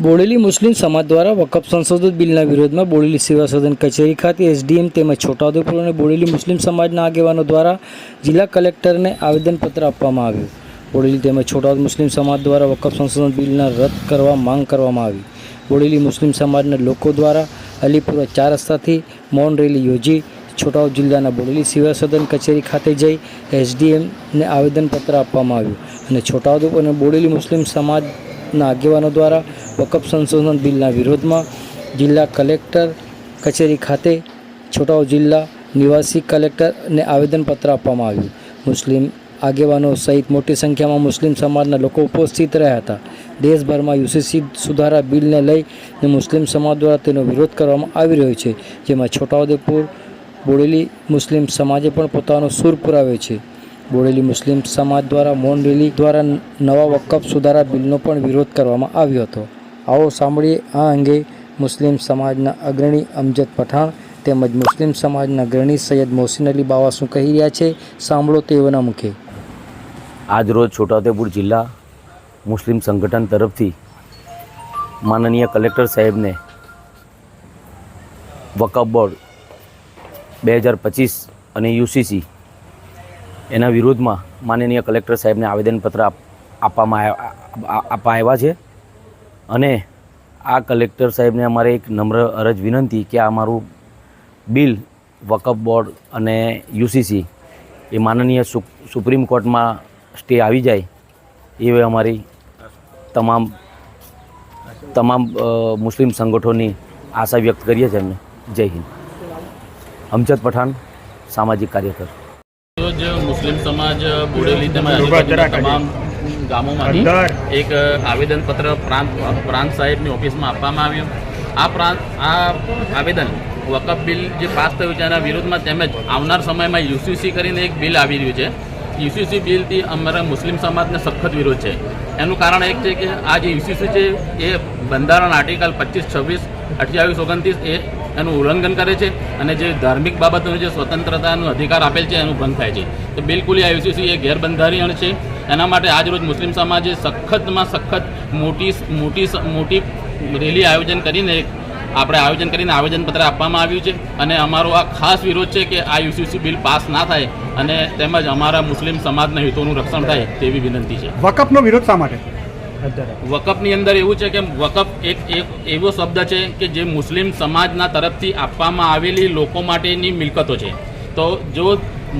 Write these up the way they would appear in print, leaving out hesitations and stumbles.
બોડેલી મુસ્લિમ સમાજ દ્વારા વકફ સંશોધન બિલના વિરોધમાં બોડેલી સેવા સદન કચેરી ખાતે એસડીએમ તેમજ છોટાઉદેપુર અને બોડેલી મુસ્લિમ સમાજના આગેવાનો દ્વારા જિલ્લા કલેક્ટરને આવેદનપત્ર આપવામાં આવ્યું. બોડેલી તેમજ છોટાઉદેપુર મુસ્લિમ સમાજ દ્વારા વકફ સંશોધન બિલના રદ કરવા માંગ કરવામાં આવી. બોડેલી મુસ્લિમ સમાજના લોકો દ્વારા અલીપુરા 4 રસ્તાથી મૌન રેલી યોજી છોટાઉદેપુર જિલ્લાના બોડેલી સેવા સદન કચેરી ખાતે જઈ એસડીએમને આવેદનપત્ર આપવામાં આવ્યું અને છોટાઉદેપુર અને બોડેલી મુસ્લિમ સમાજના આગેવાનો દ્વારા વકફ સંશોધન બિલના વિરોધમાં જિલ્લા કલેક્ટર કચેરી ખાતે છોટાઉદેપુર જિલ્લા નિવાસી કલેક્ટરને આવેદનપત્ર આપવામાં આવ્યું. મુસ્લિમ આગેવાનો સહિત મોટી સંખ્યામાં મુસ્લિમ સમાજના લોકો ઉપસ્થિત રહ્યા હતા. દેશભરમાં યુસીસી સુધારા બિલને લઈને મુસ્લિમ સમાજ દ્વારા તેનો વિરોધ કરવામાં આવી રહ્યો છે, જેમાં છોટાઉદેપુર બોડેલી મુસ્લિમ સમાજે પણ પોતાનો સૂર પુરાવ્યો છે. બોડેલી મુસ્લિમ સમાજ દ્વારા મૌન રેલી દ્વારા નવા વકફ સુધારા બિલનો પણ વિરોધ કરવામાં આવ્યો હતો. આવો સાંભળીએ આ અંગે મુસ્લિમ સમાજના અગ્રણી અમજદ પઠાણ તેમજ મુસ્લિમ સમાજના અગ્રણી સૈયદ મોહસિન અલી બાવા શું કહી રહ્યા છે. સાંભળો તેઓના મુખે. આજરોજ છોટાઉદેપુર જિલ્લા મુસ્લિમ સંગઠન તરફથી માનનીય કલેક્ટર સાહેબને વકફ બોર્ડ 2025 અને યુસીસી એના વિરોધમાં માનનીય કલેક્ટર સાહેબને આવેદનપત્ર આપવામાં આવ્યા છે. અને આ કલેક્ટર સાહેબને અમારે એક નમ્ર અરજ વિનંતી કે આ અમારું બિલ વકફ બોર્ડ અને યુસીસી એ માનનીય સુપ્રીમ કોર્ટમાં સ્ટે આવી જાય એવી અમારી તમામ મુસ્લિમ સંગઠનોની આશા વ્યક્ત કરીએ છીએ. એમને જય હિન્દ. અમજદ પઠાણ, સામાજિક કાર્યકર. રોજ મુસ્લિમ સમાજ બોડેલી તેમજ આજુબાજુના તમામ ગામોમાંથી એક આવેદનપત્ર પ્રાંત સાહેબની ઓફિસમાં આપવામાં આવ્યું. આ આવેદન વકફ બિલ જે પાસ થયું છે એના વિરોધમાં તેમજ આવનાર સમયમાં યુસીસી કરીને એક બિલ આવી રહ્યું છે. યુસીસી બિલથી અમારા મુસ્લિમ સમાજને સખત વિરોધ છે. એનું કારણ એક છે કે આ જે યુસીસી છે એ બંધારણ આર્ટિકલ 25, 26, 28, 29 એનું ઉલ્લંઘન કરે છે અને જે ધાર્મિક બાબતોનો જે સ્વતંત્રતાનો અધિકાર આપેલ છે એનું ભંગ થાય છે. તો બિલકુલ આ યુસીસી એ ગેરબંધારણીય છે. એના માટે આજરોજ મુસ્લિમ સમાજે સખતમાં સખત મોટી રેલી આયોજન કરીને આવેદનપત્ર આપવામાં આવ્યું છે. અને અમારો આ ખાસ વિરોધ છે કે આ યુસીસી બિલ પાસ ના થાય અને તેમજ અમારા મુસ્લિમ સમાજના હિતોનું રક્ષણ થાય તેવી વિનંતી છે. વકફનો વિરોધ શા માટે? વકફની અંદર એવું છે કે વકફ એક એવો શબ્દ છે કે જે મુસ્લિમ સમાજના તરફથી આપવામાં આવેલી લોકો માટેની મિલકતો છે. તો જો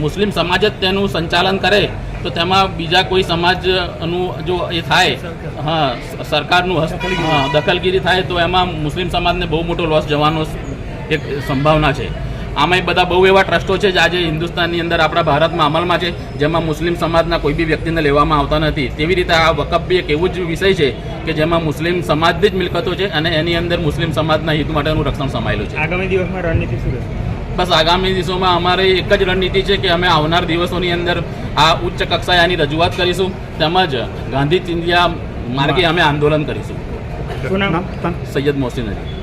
મુસ્લિમ સમાજ જ તેનું સંચાલન કરે તો તેમાં બીજા કોઈ સમાજનું જો એ થાય, સરકારનું દખલગીરી થાય તો એમાં મુસ્લિમ સમાજને બહુ મોટો લોસ જવાનો એક સંભાવના છે. આમાંય બધા બહુ એવા ટ્રસ્ટો છે જે આજે હિન્દુસ્તાનની અંદર આપણા ભારતમાં અમલમાં છે, જેમાં મુસ્લિમ સમાજના કોઈ બી વ્યક્તિને લેવામાં આવતા નથી. તેવી રીતે આ વકફ બી એક એવું જ વિષય છે કે જેમાં મુસ્લિમ સમાજની જ મિલકતો છે અને એની અંદર મુસ્લિમ સમાજના હિત માટેનું રક્ષણ સમાયેલું છે. આગામી દિવસમાં રણનીતિ શું રહેશે? બસ આગામી દિવસોમાં અમારે એક જ રણનીતિ છે કે અમે આવનાર દિવસોની અંદર આ ઉચ્ચ કક્ષાએ આની રજૂઆત કરીશું તેમજ ગાંધી ચિંધ્યા માર્ગે અમે આંદોલન કરીશું. શું નામ? સૈયદ મોહસિન અલી.